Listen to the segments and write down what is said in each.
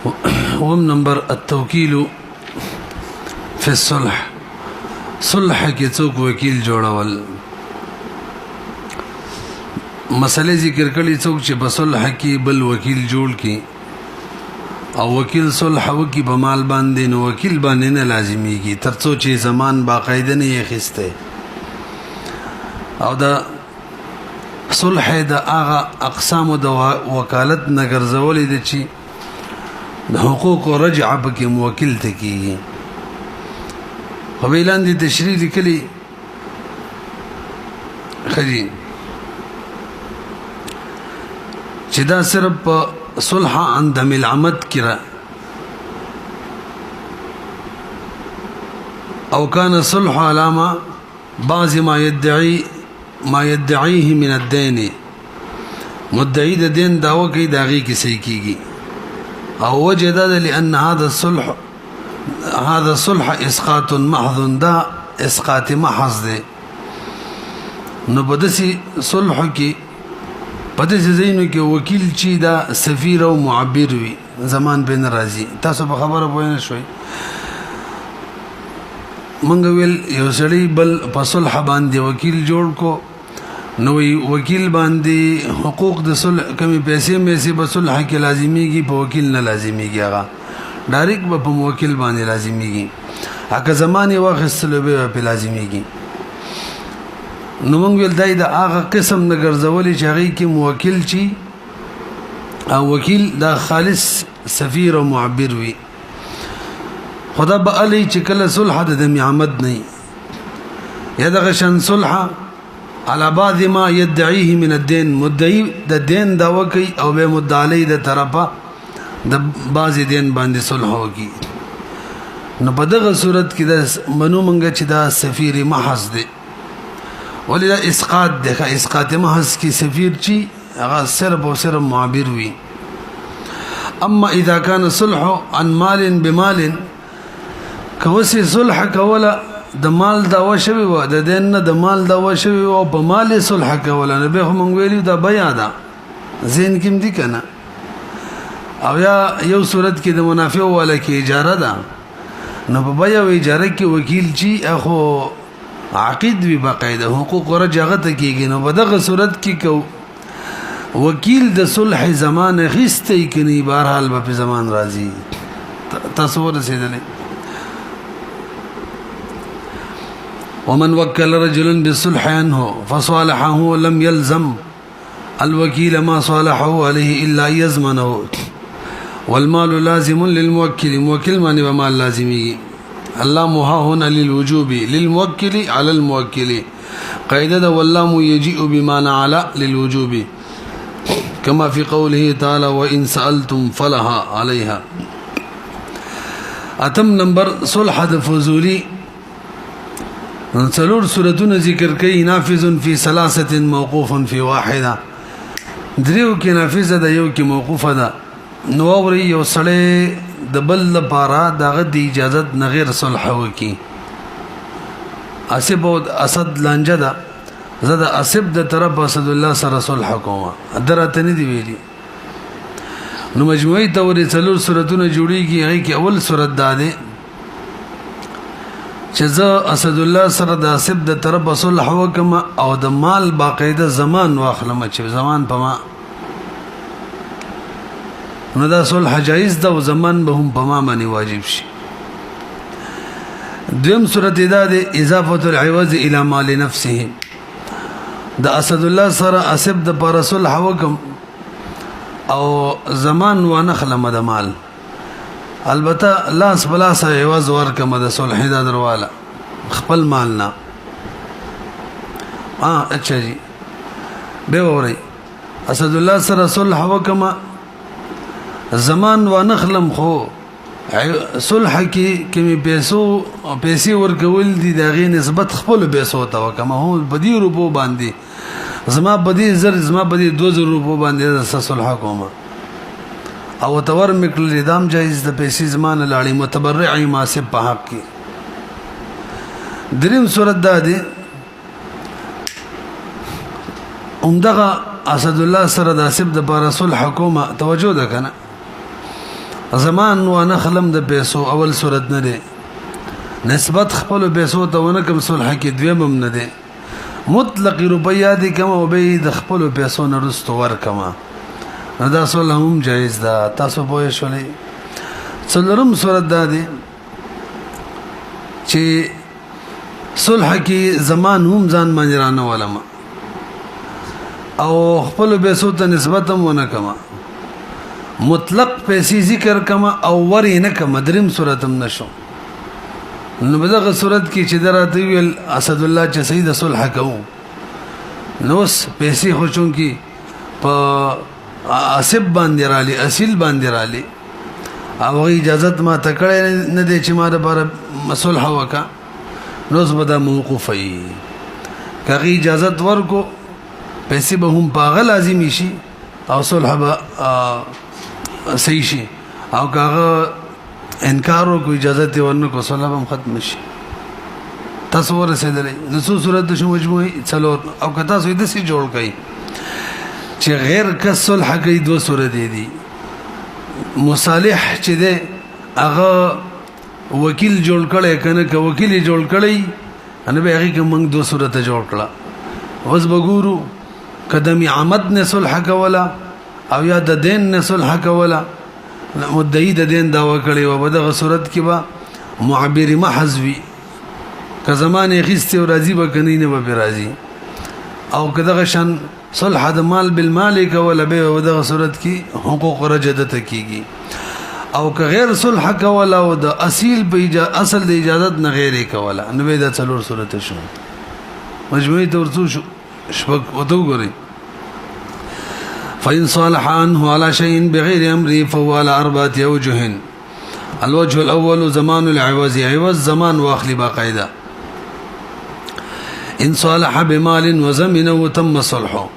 وم نمبر التوکیل فی الصلح صلح کې څوک وکیل جوړول مسئله ذکر کړي څوک چې په صلح کې بل وکیل جوړ کړي او وکیل صلح وکي په مال باندې نو وکیل باندې نه لازميږي ترڅو چې زمان باقاعده نه یې خسته او دا صلح د هغه اقسام د وکالت نه ګرځولې دي چې د حقوق رجعه پکې موکل ته کیږي په اعلان دي تشریح لیکلي خجی چې دا صرف صلح عن دم العمد کرا او كان صلح علامه بعض ما يدعيه من الدين مدعي د دین داوا کوي داغي کې صحیح کیږي او وجه دا لان هذا الصلح اسقاط محض دا اسقاط محض ده نو بدسي صلح کې پدې زینو کې وکیل چې دا سفیر او معبر وي زمان به ناراضي تاسو په خبره پوه نه شوي مونږ ویل یو سړی بل په صلح باندې وکیل جوړ کو نو وکیل باندې حقوق د صلح کمی پیسې مې په صلح کې لازميږي په وکیل نه لازميږي هغه ډایرکټ په وکیل باندې لازميږي هغه زمانه واخستلو به په لازميږي نو موږ ول دای د هغه قسم نه ګرځولې چې هغه کې موکل چی او وکیل دا خالص سفیر او معبر وي خدا به علی چې کله صلح د عمد نه یا د غشن صلح على بعض ما يدعيه من الدين مدعي د دین دا وکي او به مدعي د طرفه د بعض دین باندې صلح وکي نو په دغه صورت کې د منو منګه چې دا سفیر محض دی ولذا اسقاط ده اسقاط محض کی سفیر چی هغه صرف او صرف معبر وي اما اذا كان صلح عن مال بمال کوسي صلح کوله د مال دا وشوي و د دین نه د مال دا وشوي او په مال صلح کوله نه به موږ ویلو دا بیا ده زین کوم دي کنه او یا یو صورت کې د منافع ولا کې اجاره ده نو په بیا اجاره کې وکیل چی اخو عقید وی باقاعده حقوق ورجغه ته کیږي نو په دغه صورت کې کو وکیل د صلح زمان غسته کني بهرحال په زمان راځي تصور رسیدلې ومن وكل رجلا بالصلح عنه فصالحه لم يلزم الوكيل ما صالحه عليه الا يزمنه والمال لازم للموكل موكل معنی به مال لازمي اللام ها هنا للوجوب للموكل على الموكل قاعده واللام يجيء بمعنى على للوجوب كما في قوله تعالى وان سالتم فلها عليها اتم نمبر صلح فضولي څلور سورتونه ذکر کوي نافذ في ثلاثه موقوف في واحده دریو کې نافذ ده یو کې موقوفه ده نو اوري یو سړی د بل لپاره دغه د اجازه نه غیر صلح وکي اسب او اسد لانجه ده زده اسب د طرف اسد الله سره صلح کوما درته نه دی ویلي نو مجموعي تور څلور سورتونه جوړيږي هغه کې اول سورت ده چې زه اسد الله سره د اسب د طرف صلح وکم او د مال باقاعده زمان واخلم چې زمان په ما نو دا صلح جایز ده او زمان به هم په ما باندې واجب شي دویم صورت دا ده اضافه العوض الى مال نفسه د اسد الله سره اسب د پر صلح وکم او زمان ونخلم د مال البته لاس بلاس عوض ورکم د صلح د درواله خپل مال نه اچھا جی به وری اسد الله سره صلح وکم زمان و نخلم خو صلح کې پیسې ورکول دي دغه نسبت خپل پیسو ته وکم هو بدی روپو باندې زما بدی زر زما بدی 2000 روپو باندې صلح کوم او تور مکل ردام جایز د پیسې زمانه لاړی متبرعی ماسب په حق کې دریم صورت ده عمدغه اسد الله سره د صلح د پر صلح حکومت توجه ده کنه زمان و نخلم د پیسو اول صورت نه دی نسبت خپل پیسو ته ونکم صلح کې دویم هم نه دی مطلق روپیا دی کما او به د خپل پیسو نه رستو ور کما دا صلح هم جایز ده تاسو پوه شولې څلورم صورت دا دی چې صلح کې زمان هم ځان باندې رانه ولما او خپل پیسو ته نسبت هم ونکما مطلق پیسې ذکر کما او ور نه کما دریم صورت هم نشو نو بدغه صورت کې چې دراته ویل اسد الله چې سید صلح کوو نو پیسې خو چون کې په اسب باندې رالي اصل باندې رالي او اجازه ما تکړه نه دي چې ما د پر صلح وکا نو زبدا موقوف ای کغه اجازه ورکو پیسې به هم پاغه لازمي شي او صلح به صحیح شي او کاغه انکارو کو اجازه ته ورنکو صلح هم ختم شي تاسو ورسېدلې نو صورت شو مجموعي څلور او کتا سو د سي جوړ کړي چې غیر کا صلح کوي دو صورت دي مصالح چې ده هغه وکیل جوړ کړي کنه که وکیل جوړ کړي ان به هغه کوم دو صورت جوړ کړه اوس بګورو قدم عمد نه صلح کولا او یا د دین نه صلح کولا مدعی د دین داوا کړي او بدغه صورت کې با معبر محض وی که زمانه خسته او راضی به کني نه به راضی او کداغه شان صلح د مال بالمال کولا به بدغه صورت کې حقوق رجدت کیږي او که غیر صلح کولا او د اصل په اصل د اجازت نه غیر کولا نو به د څلور صورت شو مجموعي تورڅو شپږ وته ګوري فإن صالح عنه على شيء بغير أمره فهو على أربعة أوجه الوجه الأول زمان العوض عوض زمان واخلي باقاعدة إن صالح بمال وزمنه تم صلحه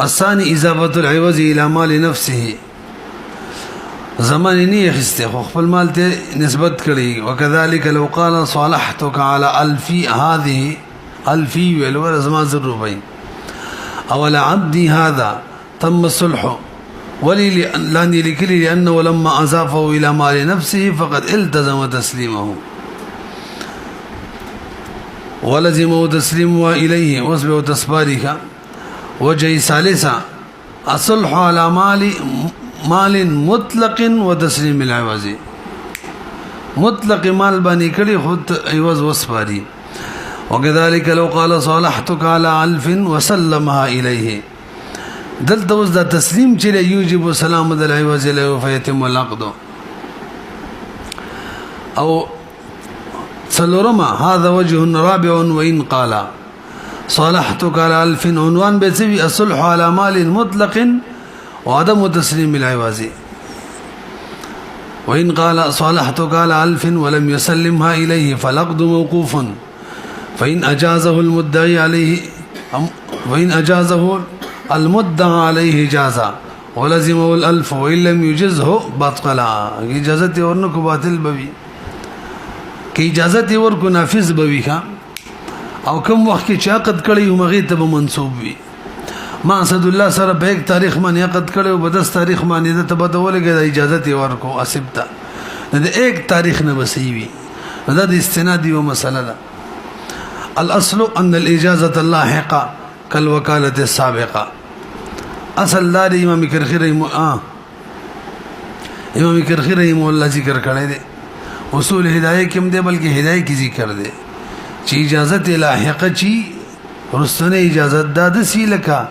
الثاني إضافة العوض إلى مال نفسه زمان ني يخسته خپل مال ته نسبت کړي وكذلك لو قال صالحتك على ألفي هذه ألفي ولو زمان ذروبين أول عبدي هذا تم الصلح ولي لاني لكلي لأنه لما أضافه إلى مال نفسه فقد التزم تسليمه ولزمه تسليمه إليه وصبه تسبارك وجه ثالثا الصلح على مال مطلق وتسليم العوض مطلق مال بني كلي خد عوض وصباري وكذلك لو قال صالحتك على ألف وسلمها إليه دلت وزد تسليم چلے يوجب سلام العوض له فيتم العقد أو سلرما هذا وجه رابع وإن قال صالحتك على ألف عنوان بيسوي الصلح على مال مطلق وعدم تسليم العوض وإن قال صالحتك على ألف ولم يسلمها إليه فالعقد موقوف فإن أجازه المدعي عليه وإن أجازه المدعى عليه جازا ولزمه الألف وإن لم يجزه بطلا إجازة ورنكو باطل بوي كي إجازة وركو نافذ بوي او كم وقت کې عقد کړي او مغه ته منسوب وي ما اسد الله سره په یک تاریخ باندې عقد کړي او په 10 تاریخ باندې ته بدولګه د اجازه ورکو اسبتا د یک تاریخ نه بسوي دا د استناد یو مسله ده الاصل ان الاجازه اللاحقه كالوكاله السابقه اصل دار امام کرخی امام کرخی رحمه الله ذکر کړی دی اصول هدايه کوم دی بلکې هدايه کی ذکر دی چې اجازه لاحقه چی رسنه اجازه داد سی لکه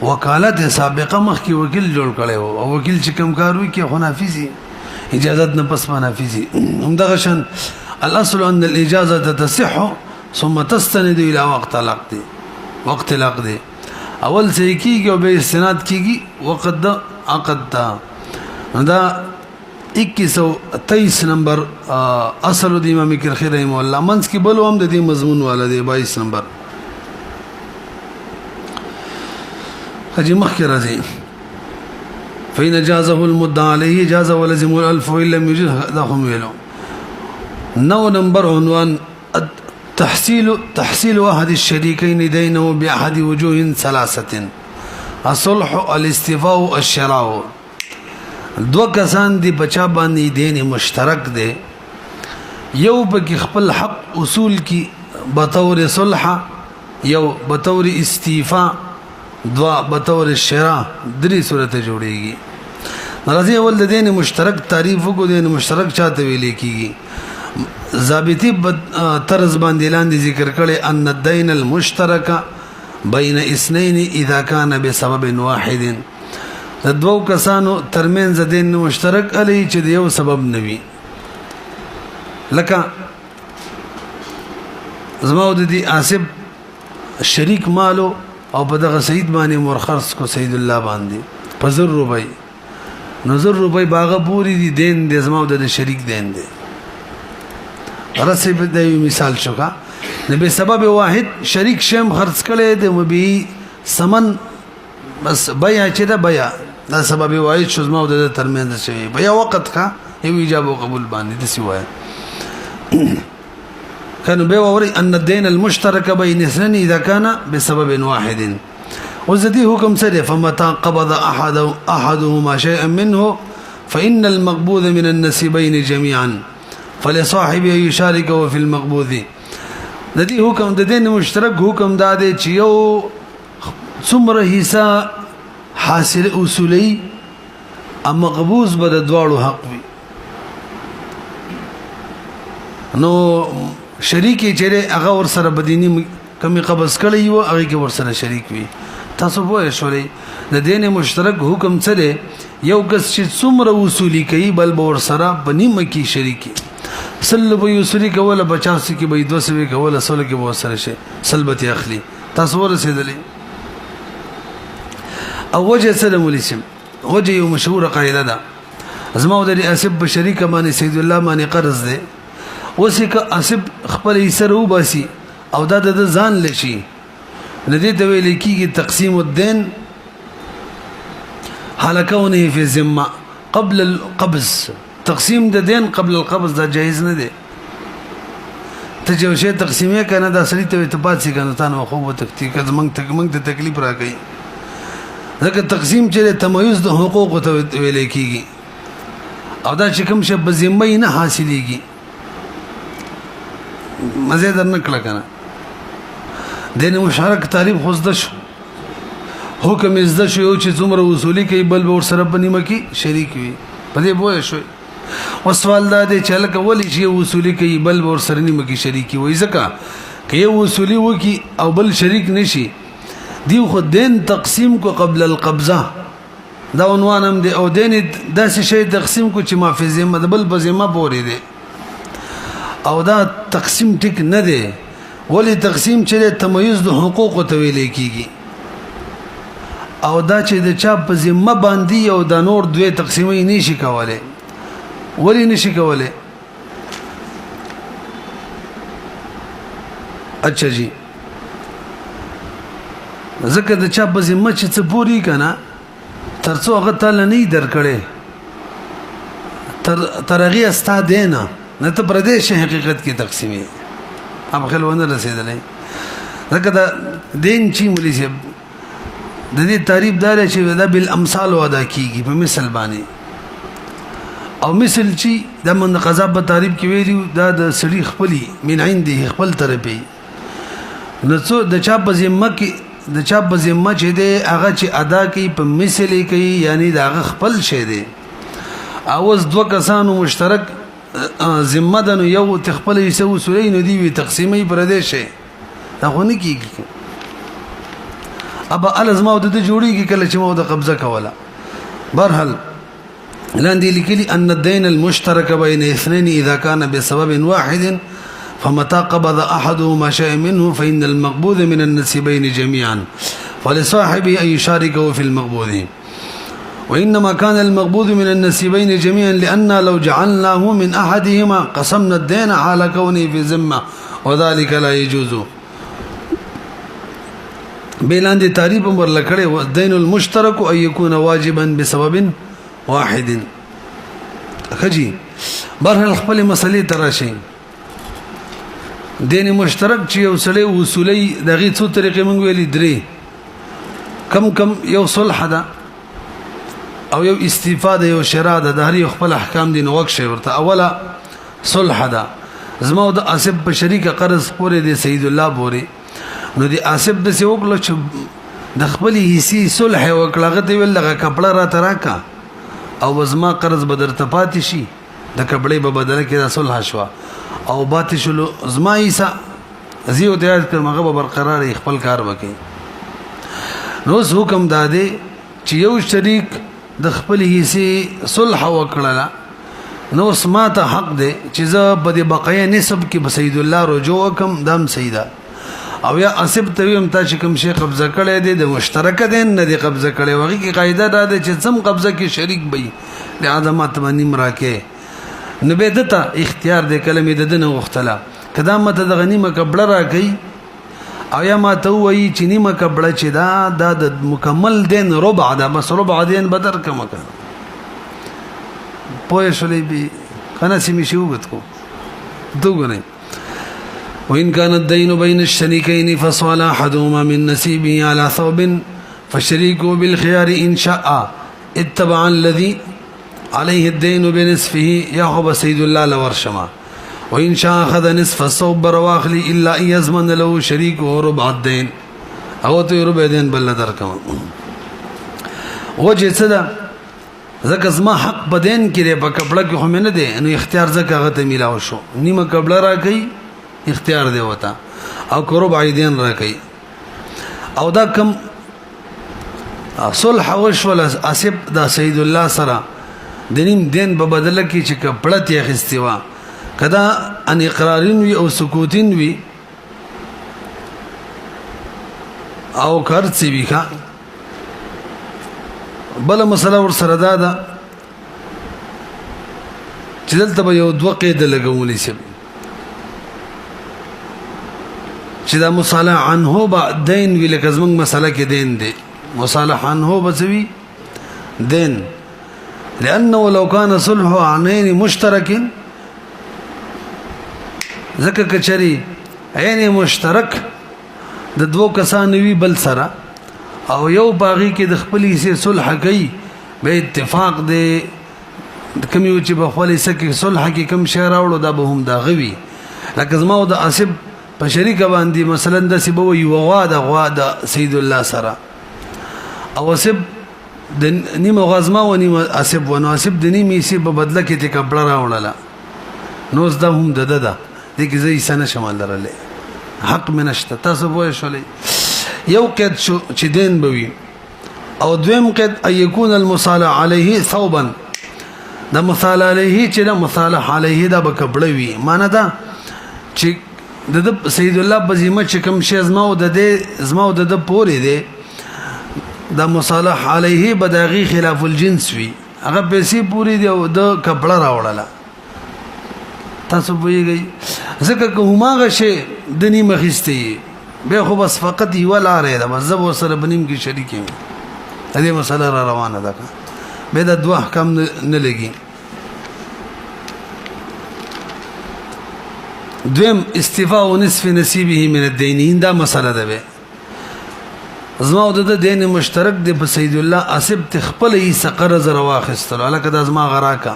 وکالت سابقه مخ کی وکیل جوړ کړي او وکیل چې کم کار وکي خو نافذي اجازه نه پس نافذي همدغه شان الاصل ان الاجازه تصح ثم تستند الى وقت العقد اول سے کیږي او به استناد کیږي وقت د عقد دا 2123 نمبر اصل د امام کرخی رحمه الله منس کې بل هم د دې مضمون والا دی 22 نمبر حجي مخکې راځي فإن جازه المدعى عليه جاز ولزم الألف وإن لم يجز داهم ویلو 9 نمبر عنوان تحصيل واحد الشريكين دينه بأحد وجوه ثلاثة الصلح الاستيفاء الشراء دو کسان دی بچا باندې دین مشترک دی یو پکې خپل حق اصول کی بطور صلح یو بطور استیفاء دوا بطور شراء درې صورت جوړيږي راځي اول د دین مشترک تعریف کو دین مشترک چاته ویل کیږي ضابطی طرز باندې لاندې ذکر کړي ان الدین المشترک بین اثنين اذا كان بسبب واحد د دوو کسانو ترمنځ دین مشترک علی چې د یو سبب نوي لکه زمو د دې آصف شریک مالو او په دغه سید باندې مرخص کو سید الله باندې په 100 روپۍ نو 100 روپۍ باغه پوری دي دین د زمو د شریک دین دی رسې په دې مثال شو کا نبی سبب واحد شریک شم خرڅ کړي د مبي سمن بس بیا چې دا بیا دا سبب واحد شو زمو د ترمنځ شوی بیا وخت کا یو ایجاب او قبول باندې د سی وای كانوا بيوري أن الدين المشترك بين اثنين إذا كان بسبب واحد وزدي حكم سري فمتى قبض أحدهما شيئا منه فإن المقبوض من النسيبين جميعا فلصاحبه يشاركه في المقبوض الذي حكم الدين المشترك حكم داده چيو څومره حصہ حاصل اصولي اما مقبوض بد دوالو حق وي نو شریکی چیرې هغه ور سره بدینی کمی قبض کړی و هغه کې ور سره شریک وي تاسو وایئ شولې د دین مشترک حکم سره یو کس چې څومره وصولی کوي بل ور سره بنیمه کې شریکی سل به وصولی کوله 50 کې به 200 کوله 100 کې به سره شي سلبت اخلي تاسو ورسېدلې او وجه سلام الاسم وجه یو مشهور قاعده ده ازما د اسب شریک باندې سید الله باندې قرض ده وسیک اسب خپل سره وباسي او دا د ځان لشي ندی ته ویل کیږي تقسیم الدين حالکونه فی ذمه قبل القبض تقسیم د دین قبل القبض دا جایز نه دی ته چې شی تقسیمه کنه دا سړی ته اتفاق سي کنه تاسو خو به تکتیک منګ ته تکلیف راکړي ځکه تقسیم چې تمایز د حقوق ته ویل کیږي او دا چې کوم شی په ذمه نه حاصلېږي مزه در نکړه کنه دین مشترک تعریف خوزده شو حکم ازده شو یو چې څومره وصولی کوي بل ور سره بنیمه کې شریک وي په دې بوه شو او سوال دا دی چې لکه ولی چې وصولی کوي بل ور سره نیمه کې شریک وي ځکه که یو وصولی وکي او بل شریک نشي دی خو دین تقسیم کو قبل القبضه دا عنوان هم دی او دین داسې شی تقسیم کو چې مافزه مدبل بزمه پوري دی او دا تقسیم ټیک نه دی ولی تقسیم چې تمایز د حقوق ته ویل کیږي او دا چې د چا په ذمه باندې او د نور دوی تقسیمې نشي کوله ولی نشي کوله اچھا جی ځکه د چا په ذمه چې څه پوری کنه ترڅو هغه تعالی نه درکړي ترغی استا دینا نه ته پردیش حقیقت کې تقسیمي اب خلونه رسیدلې ځکه دا دین چې مولي سي د دې تعریف دار چې دا بل امثال ودا کیږي په مثال باندې او مثال چې د من قضا په تعریف کې ویلو دا د سړي خپلي من عنده خپل طرفي نو څو د چا په ذمه کې د چا په ذمه چې دی هغه چې ادا کوي په مثال کوي یعنی دا خپل شی دی اوس دوه کسانو مشترک ذمه ده نو یو تخپل یسو وسولې نو دی وی تقسیمې پر دې شي دا خو نه کیږي ابا الزما د جوړیږي کله چې مو د قبضه کوله برحال لاندې لیکلي ان الدين المشترك بين اثنين اذا كان بسبب واحد فمتى قبض احدهما شيئا منه فان المقبوض من النسيبين جميعا فلصاحبه ان يشاركه في المقبوض وإنما كان المقبوض من النسيبين جميعا لأن لو جعلناه من أحدهما قسمنا الدين على كونه في ذمة وذلك لا يجوز بيلان دي تعريف ورلكړي والدين المشترك أن يكون واجبا بسبب واحد خجي برهل خپل مسلې تراشي دین مشترک چې یو سړی وصولي دغه څو طریقې مونږ ویلې درې کم یو صلح ده او یو استفاده یو شرع د هر یو خپل احکام دي نو وکشه ورته اوله صلح ده زما د اسب په شریک قرض پورې د سید الله پورې نو د اسب د سی وکړه چې د خپل حصي صلح وکړه غته ویل لغه کپڑا را تراکا او زما قرض بدر ته پاتې شي د کپړې په بدل کې د صلح شو او باتې شلو زما ایسا زیو ته یاد کړم هغه برقرار خپل کار وکړي نو حکم داده چې یو شریک د خپل حصے صلح وکړه نو سماته حق ده چې زه په دې بقایه نسب کې به سید الله رجوع کوم دم سیدا او یا اسب تویم تا چې کوم شی قبضه کړي دي د مشترک دین نه دی قبضه کړي وږي کی قاعده ده چې سم قبضه کې شریک وي د ادمات باندې مراکه نو به دته اختیار د کلمې د دنه وختلا کدا مته د غنیمه کبړه راکې او یا ما ته وایي چې نیمه کبړه چې دا د مکمل دین ربع ده بس ربع دین بدر کما کنه پوه شولې به کنه سیمې شو غتکو دوګنه وإن كان الدين بين الشريكين فصال أحدهما من نصيبه على ثوب فالشريك بالخيار إن شاء اتبع الذي عليه الدين بنصفه يأخذ سيد الله لورشما وإن شاء أخذ نصف الثوب برواخلي إلا أن يزمن له شريكه ربع الدين أو ربع الدين بل دركما وجه صدا زکه زما حق بدین کړي په کپڑا کې هم نه دي نو اختیار زکه غته میلاو شو نیمه کپڑا راکې اختیار دی وتا او کرو بعیدین راکې او دا کم صلح وشول اسب دا سید الله سره د نیم دین په بدله کې چې کپڑا تی اخستوا کدا ان اقرارین وی او سکوتین وی او کرڅ وی ښا بل مسله ور سره دا چې دلته به یو دوه قید لګولې شي چې دا مصالح عنه با دین ویل کزمن مسله کې دین دی مصالح عنه بسوي دین لانه لو كان صلح عنين مشترك زکه کچري عین مشترک د دوه کسانو وی بل سره او یو باغی کې د خپل حصے صلح کوي به اتفاق دی کوم یو چې په خپل حصے کې صلح کې کم شی راوړو دا به هم دا غوي لکه زما او د اسب په شریک باندې مثلا د سبو یو غوا د سید الله سره او اسب د نیمه غزما و نیمه اسب ونو اسب د نیمه حصے په بدله کې ته کپړه راوړله نو زدا هم دده د کې زې سنه شمال درلې حق منشته تاسو وای شولې یو قید شو چې دین بوي او دویم قید ايكون المصالح عليه ثوبا دا مصالح عليه چې دا مصالح عليه دا بکبړوي معنی دا چې د سید الله بزیمه چې کوم شی زما او د پورې دی دا مصالح عليه بداغي خلاف الجنس وي هغه پیسې پورې دی او د کپړه راوړله تاسو وایي ځکه کومه شی د نیمه خسته به خو بس فقط یو لارې ده مذهب سره بنیم کې شریک یم دې مسله را روانه ده به د دوه احکام نه لګي دویم استفاء نصف نصیبه من الدین دا مسله ده به زما د دین مشترک دی په سید الله اسب تخپل ای سقرز رواخستل الکه د زما غراکا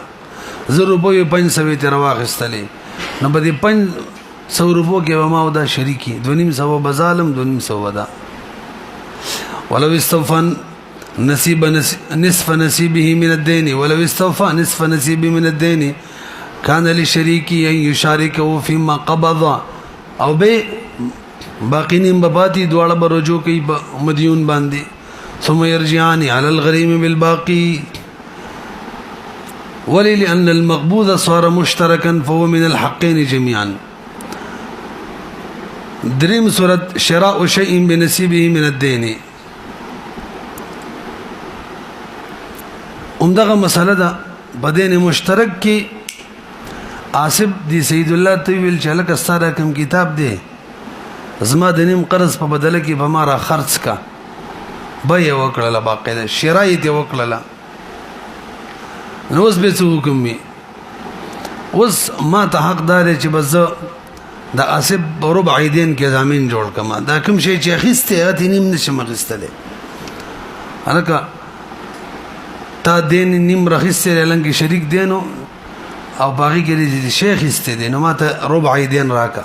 0 روپیه 500 ته رواخستلې نو به 500 روپو کې ما او دا شریکی 2.5 بظالم 2.5 ودا ولو استوفى نصف نصيبه من الدين ولو استوفى نصف نصيبه من الدين كان لشريكي ان يشاركه فيما قبض او به باقی نیم بپاتی دواړه برجو کوي مدیون باندې ثم يرجعان على الغريم بالباقي ولأن المقبوض صار مشتركا فهو من الحقين جميعا دریم صورت شراء شيء بنصيبه من الدين عمدغه مسله ده بدین مشترک کې آصف دی سید الله تویل چاله کستاره کوم کتاب دی زما د نیم قرض په بدله کې به ما را خرڅ کا به یې وکړله باقاعده شرایط یې وکړله نو اوس به څه حکم وي اوس ما ته حقدار چې بس زه د آصف ربع دین کې ضامن جوړ کما دا کوم شی چې اخیسته هغه نیم نشم اخیستلی هلکه تا دین نیم رخصته لنګ شریک دینو او باقي کې شیخ است دین نو ماته ربع دین راکا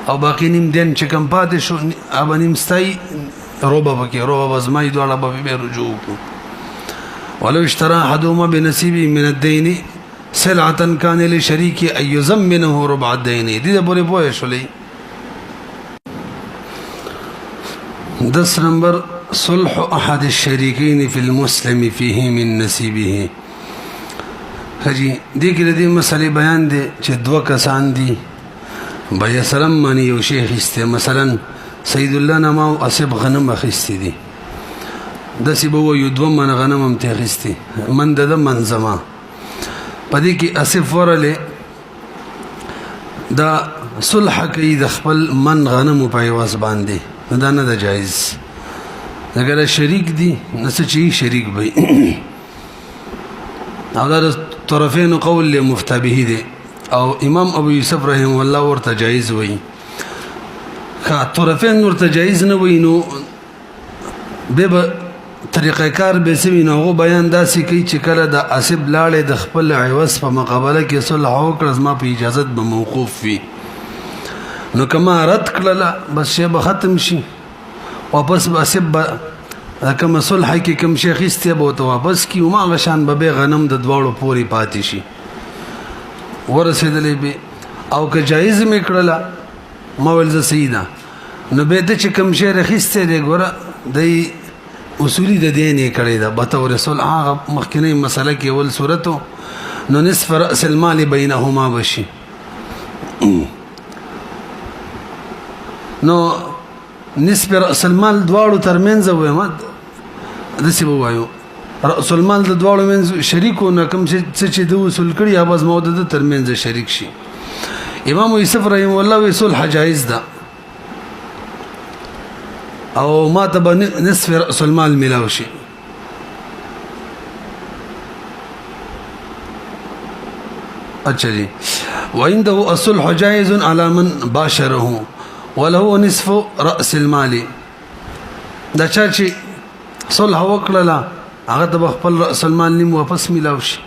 او باقي نیم دین چې کم پاتې شو اب نیم استای ربع بکې ربع بزمای دوړه به رجوع کو ولو اشترى احدهما بنصيبه من الدين سلعة كان لشريكه ان يزمنه ربع الدين دې پورې پوه شولې 10 نمبر صلح احد الشريكين في المسلم فيه من نصيبه حجی دې کې دې مسلې بیان دي چې دوه کسان دي بیا سلام مانی یو شیخ استه مثلا سید الله نما او اسب غنم اخیستی دي د سی بو یو دوه من غنم هم تخیستی من د منظمه پدې کې اسب ورله دا صلح کوي د خپل من غنم په ایواز باندې دا نه د جایز اگر شریک دي نس چی شریک وي او دا طرفین قول له مفتبه دي او امام ابو یوسف رحم الله ورته جایز وي کا طرفین ورته جایز نه وي نو به طریقه کار به سوي نو بیان داسې کوي چې کله د اسب لاړې د خپل عوض په مقابله کې صلح وکړه ما په اجازه به موقوف وي نو کما رد کړه بس شی به ختم شي واپس به اسب کوم صلح کې کوم شیخ استه به تو واپس کی ما غشان به غنم د دواړو پوری پاتې شي ورسېدلې به او که جایز مې کړله ما ول ز سیدا نو به د چې کوم شی رخصته دی ګوره د اصولي د دینې کړی دا به تو رسول هغه مخکنی مسله کې ول صورتو نو نصف راس المال بینهما بشي نو نصف راس المال دواړو ترمنځ وایي دسی وایو رأس المال د دواړو منځ شریکو نه کوم چې د وصول کړي یا باز موده د ترمنځ شریک شي امام یوسف رحم الله وی صلح جایز ده او ما ته نصف رأس المال ملاو شي اچھا جی وعنده الصلح جائز على من باشره وله نصف رأس المال دا چې صلح وکړه هغه د خپل رأس المال نیم واپس ملاو شي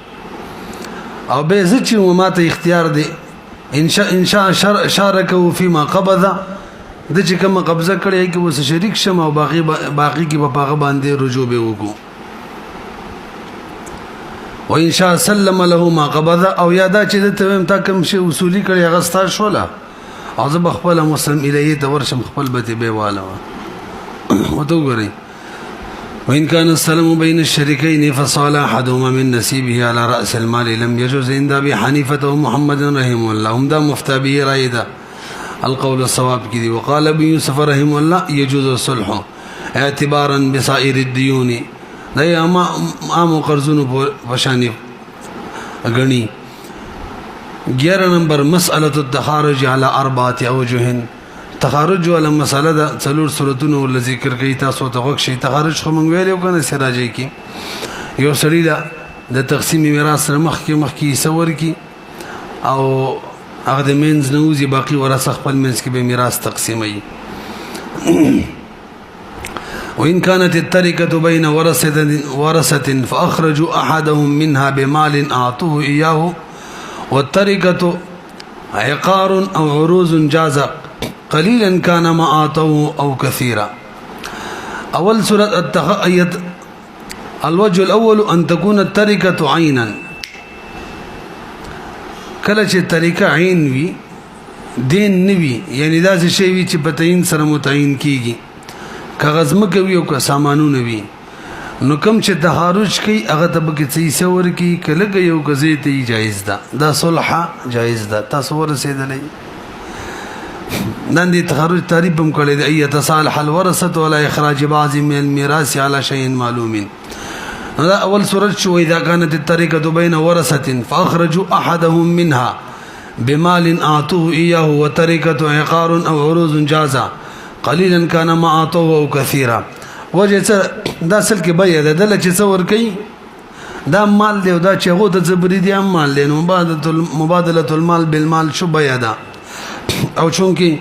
او به چې ما ته اختیار دی ان شاء شارکه فيما قبض د چې کوم قبضه کړی کې وس شریک شم او باقی کې په هغه باندې رجوع به وکړو و ان شاء سلم له ما قبض او یادا چې د تم تا کوم شی اصولي کړی هغه ستاسو شولا او زه خپل مسلم الیه ته ورشم خپل به به والا وته ګورئ وإن كان السلم بين الشريكين فصال أحدهما من نصيبه على رأس المال لم يجوز عند أبي حنيفة ومحمد رحمه الله هم دا مفتى به رايدا القول الصواب كذي وقال ابن يوسف رحمه الله يجوز الصلح اعتبارا بصائر الديون دا ما قرضون فشاني غني 11 نمبر مسألة التخارج على 4 أوجه تخارج ولا مساله د څلور صورتونو ول ذکر کوي تاسو ته وښه شي تخارج خو مونږ ویلو کنه سراجي کې یو سړی د تقسیم میراث مخ کې سور کې او هغه د مینز نوزي باقي ورثه خپل مینز کې به میراث تقسیمي وإن كانت التركة بين ورثة فأخرجوا أحدهم منها بمال أعطوه إياه والتركة عقار أو عروض جاز قليلا كان ما أعطوه أو كثيرا أول سورة الوجه الأول أن تكون التركة عينا کله چې طریقه عین وي دین نوي یعنی دا څه شی وي چې په تعین سره متعین کیږي کاغذ مکه وي او که سامانونه وي نو کوم چې تحارج کوي هغه ته به کې څور کی کله یو غزي ته جایز ده دا صلح جایز ده تاسو ورسېدلې نن دي تحارج تعریف هم کړی دی اي تصالح الورثه ولا اخراج بعض من الميراث على شيء معلوم هذا أول سورة شو إذا كانت الطريقة بين ورثة فأخرجوا أحدهم منها بمال أعطوه إياه وطريقة عقار أو عروض جازا قليلا كان ما أعطوه أو كثيرا وجه دا سلك بيا دا دل چې څور کوي دا مال دی او دا چې هغه د زبري دي مال دی مبادله المال بالمال شو بيا دا او چونکی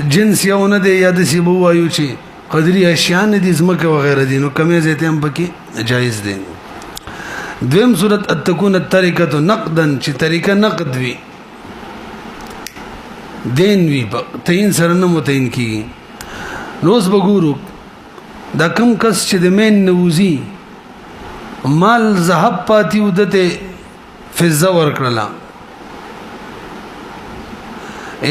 جنس یو نه دی یا د سی بو وایو چې قدري اشیاء نه دي زمکه وغیرہ دي نو کمې زیته هم پکې جایز دي دویم صورت ان تكون الطریقه نقدا چې طریقه نقد وي دین وی تین سره نه متین کی نوز بګورو دا کم کس چې د مین نوزي مال ذهب پاتې ودته فضه ورکړه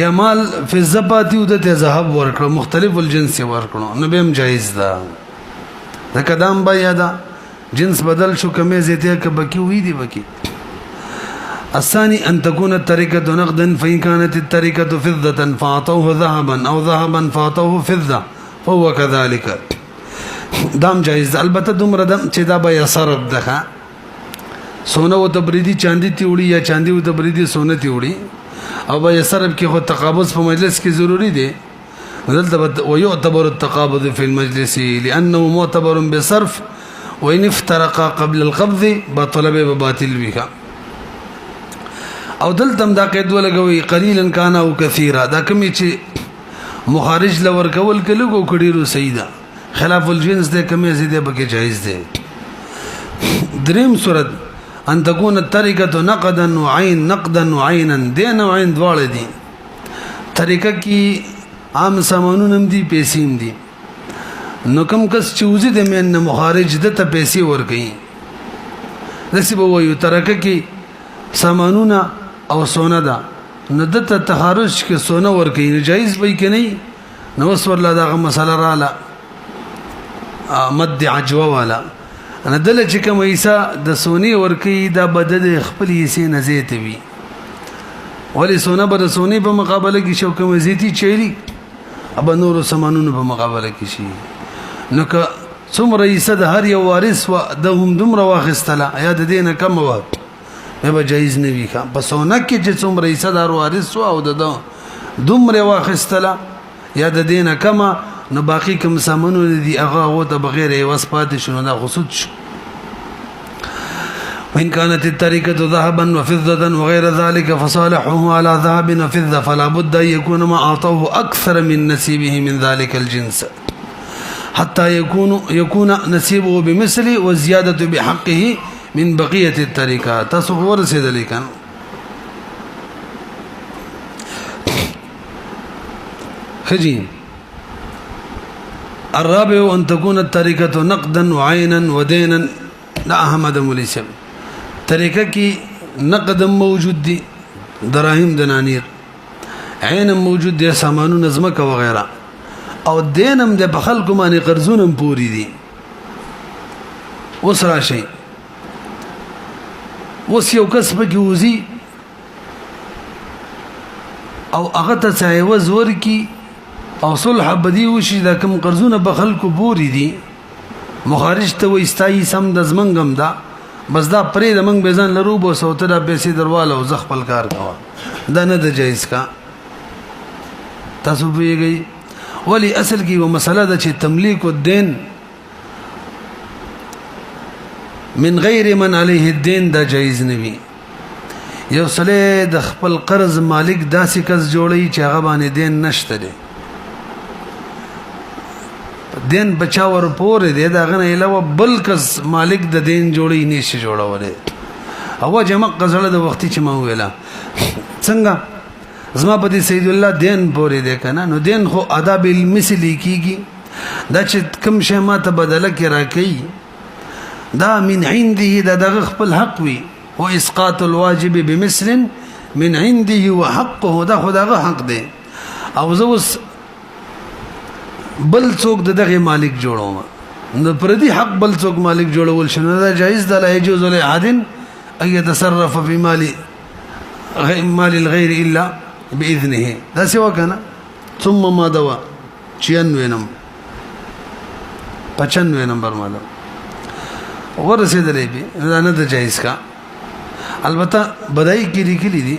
یا مال فضه پاتې ودته ذهب ورکړه مختلف الجنس ورکړه نو به هم جایز ده دا قدم با یاده جنس بدل شو کمې زیته کبکی وې دی وکي الثاني أن تكون الطريقة نقدا فإن كانت الطريقة فضة فأعطوه ذهبا أو ذهبا فأعطوه فضة فهو كذلك دام جائز البته دومره دم چې دا به صرف ده سونه او تبریدي چاندي تیوړي یا چاندي او تبریدي سونه تیوړي او به صرف کې خو تقابض په مجلس کې ضروری دی دلته ويعتبر التقابض في المجلس لأنه معتبر بصرف وإن افترق قبل القبض بطلب باطل بها او دلتم دا قید ولګوي قليلا كان او كثيرا دا کومي چې مخارج لور کول کلو کډیرو سیدا خلاف الجنس ده کومي زیاده بګه جایز ده دریم صورت ان تكون الطريقه نقدا وعين نقدا وعينا دين وعين دواړه دي طریقه کی عام سامانون هم دي پیسې هم دي نو کوم کس چې وزي د من مخارج د ته پیسې ور کوي نصیب وایو طریقه کی سامانون او سونه ده نو دته تخارج کې سونه ور کوي جایز وي کې نه نو وس ورلا دا مسله رااله مد عجوه والا انا دل چې کوم ایسا د سونی ور کوي دا بدد خپل یې نه زیته وي ولی سونه بر سونی په مقابله کې شو کوم زیتی چيري اب نور سامانونو په مقابله کې شي نو که څومره ایسا د هر یو وارث و د هم دومره واخستله یا د دینه کم و به جایز نه وي کا پسونه کې چې څومره ایسا دار وارث او د دومره واخستله یا د دینه کما نو باقی کوم سامانونه دي هغه او د بغیر وسپات شنو دا خصوص وإن كانت الطريقة ذهبا وفضة وغير ذلك فصالحه على ذهب وفضة فلا بد أن يكون ما أعطوه أكثر من نصيبه من ذلك الجنس حتى يكون نصيبه بمثل وزيادة بحقه من بقية الطريقة تصور ذلك خجين الرابع أن تكون الطريقة نقدا وعينا ودينا لا أحمد مليسم طريقة كي نقدا موجود دي دراهم دنانير عينا موجود دي سامانو نظمك وغيرها او دينم دي بخلقو ماني قرزونم پوري دي وسرا شيء وس یو کس پکې وزي او هغه ته عوض ورکی او صلح بدی وشي دا کوم قرضونه بخل کو بوري دي مخارج ته وستای سم د زمنګم دا بس دا پرې د منګ بيزان لرو بو سوته دا پیسې درواله او زخپل کار کاوه دا نه د جایز کا تاسو پیږي ولی اصل کې و مسله د چې تملیک الدين من غیر من علیه الدین دا جایز نوی یو سله د خپل قرض مالک داسې کس جوړی چې هغه باندې دین نشته دی دین بچاور پورې دی دا غنه علاوه بل کس مالک د دین جوړی نشي جوړولې او جمع غزله د وختي چې ما ویلا څنګه زما په سید الله دین پورې دی کنه نو دین خو ادا بالمثل کیږي دا چې کوم شی ماته بدله کې راکې دا من عنده دا دغه خپل حق وي او اسقاط الواجب بمثل من عنده وحقه دا خدغه حق دی او زوس بل څوک دغه مالک جوړوم نو پردي حق بل څوک مالک جوړول شنو دا جایز ده لا يجوز لاحد ان يتصرف في مال الغير الا باذنه دا سوا کنه ثم ما دوا 96 نمبر مالا ورسېدلې به دا نه د جایز کا البته بدای کې لیکلي دي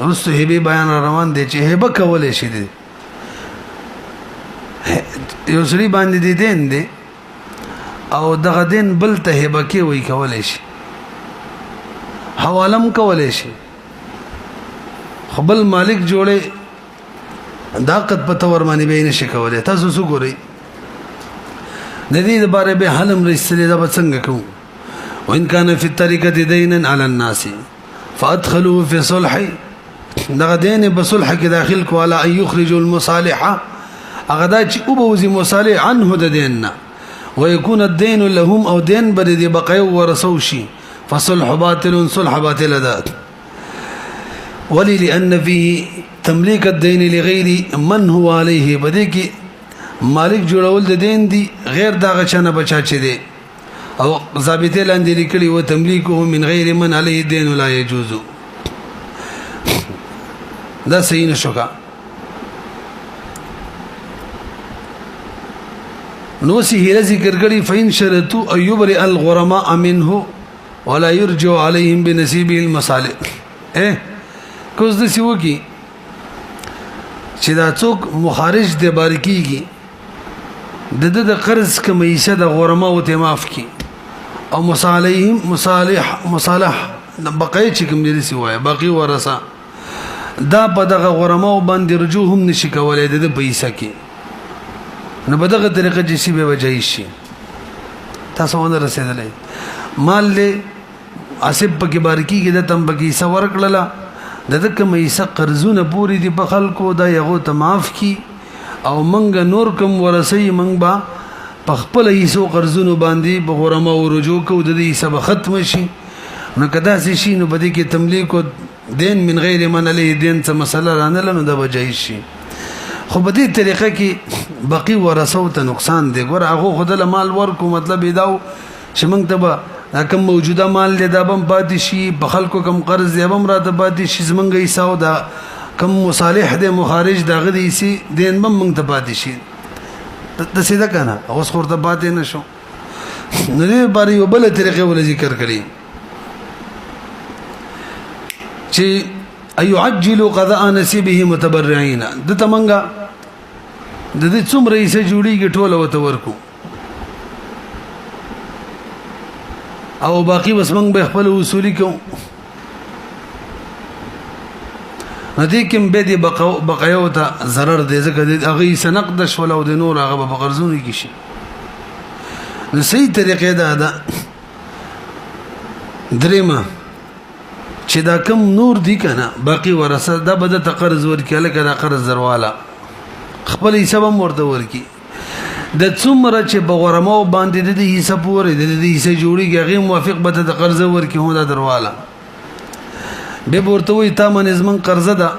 رسو هبه بیان روان دي چې هبه کولې شي دي یو سړي باندې دي دین دي او دغه دین بل ته هبه کې وای کولې شي حوالم کولې شي خپل مالک جوړې داقت په تور باندې به نشي کولې تاسو څه ګورئ د دې لپاره به حلم رسېدلی دا به څنګه کوو وان كان في الطريقه دينا على الناس فادخلوا في صلح دغه دین په صلح کې داخل کو على ان يخرجوا المصالح هغه دا چې او بوزي مصالح عنه د دیننا ويكون الدين لهم او دين بر دي بقي ورثو شي فصلح باطل صلح باطل ده ولي لان فيه تمليك الدين لغير من هو عليه بدې کې مالک جوړول د دین دی غیر دغه چنه بچا چي دي او ضابطه لاندې لیکلي و تملیکه من غیر من علیه الدین لا يجوز دا صحیح نشو کا نو سی ذکر کړي فین شرطو ایبر الغرماء منه ولا يرجع عليهم بنصيبه المصالح کوز د سیو کی چې دا څوک مخارج د بارکیږي د قرض کمیشه د غرماء او ته معاف کی او مصالح بقای چې کوم دي سیوای باقی ورثه دا په دغه غرماء باندې رجوع هم نشي کولای د پیسې کې نو په دغه طریقه چې سی به وجای شي تاسو ونه رسیدلې مال له اسب پکې بارکی کې د تم پکې سور کړلا د کوم ایسه قرضونه پوری دي په خلکو دا یغه ته معاف کی او منګ نور کوم ورثي منګ با په خپل ایسو قرضونو باندې په غرمه او رجوع کو د دې سبا ختم شي نو کدا شي نو بده کې تملیک دین من غیر من علیه دین څه مسله رانه لنو د بجای شي خو په دې طریقه کې باقی ورثو ته نقصان دی ګور هغه خدای مال ورکو مطلب دا چې موږ ته کوم موجوده مال دی دا بم پاتې شي په خلکو کوم قرض دی بم راته پاتې شي زمونږ ایساو دا کوم مصالح دی مخارج دا غدي سي دین بم موږ ته پاتې شي د سیده کنه اوس خورته پاتې نشو نو دې باري یو بل طریقې ول ذکر کړی چې ايعجل قضاء نصيبه متبرعين د تمنګا د دې څومره یې جوړیږي ټوله وته ورکو او باقی بس موږ به خپل اصولي کوو ندی کوم به دې بقایو ته zarar دې ځکه دې هغه سنقد شول او د نور هغه په قرضونه کې شي نو صحیح طریقې ده درېما چې دا کم نور دی کنه باقی ورثه دا بده تقرض ورکاله کړه قرض درواله خپل حساب ورته ورکی د څومره چې بغرمو باندې د دې حساب ورې د دې حساب جوړیږي هغه موافق به د قرض ورکی هو دا درواله به ورته وي تا من زمن قرض ده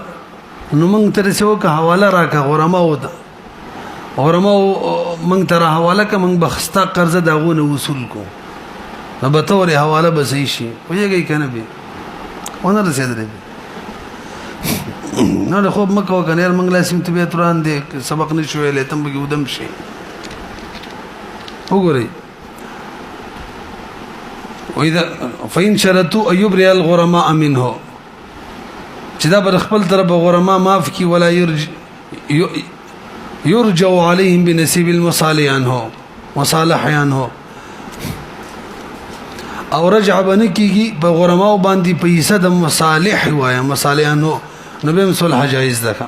نو موږ تر څو که حواله راکا غرمو ده غرمو موږ تر حواله که موږ بخستا قرض دغونه وصول کو نو به تورې حواله به صحیح شي ویږي کنه به ونه رسیدلې نه خو مکه وکنه موږ لازم ته به تران دي سبق نشو ویلې تم به ودم شي وګورئ واذا فین شرطوا ایبر الغرماء منه چې دا بر خپل طرف غرماء معاف کی ولا يرجع عليهم بنصيب المصالح عنه مصالح عنه او رجع بنکیږي په غرماء باندې پیسې د مصالح وایا مصالح عنه نو به صلح جایز ده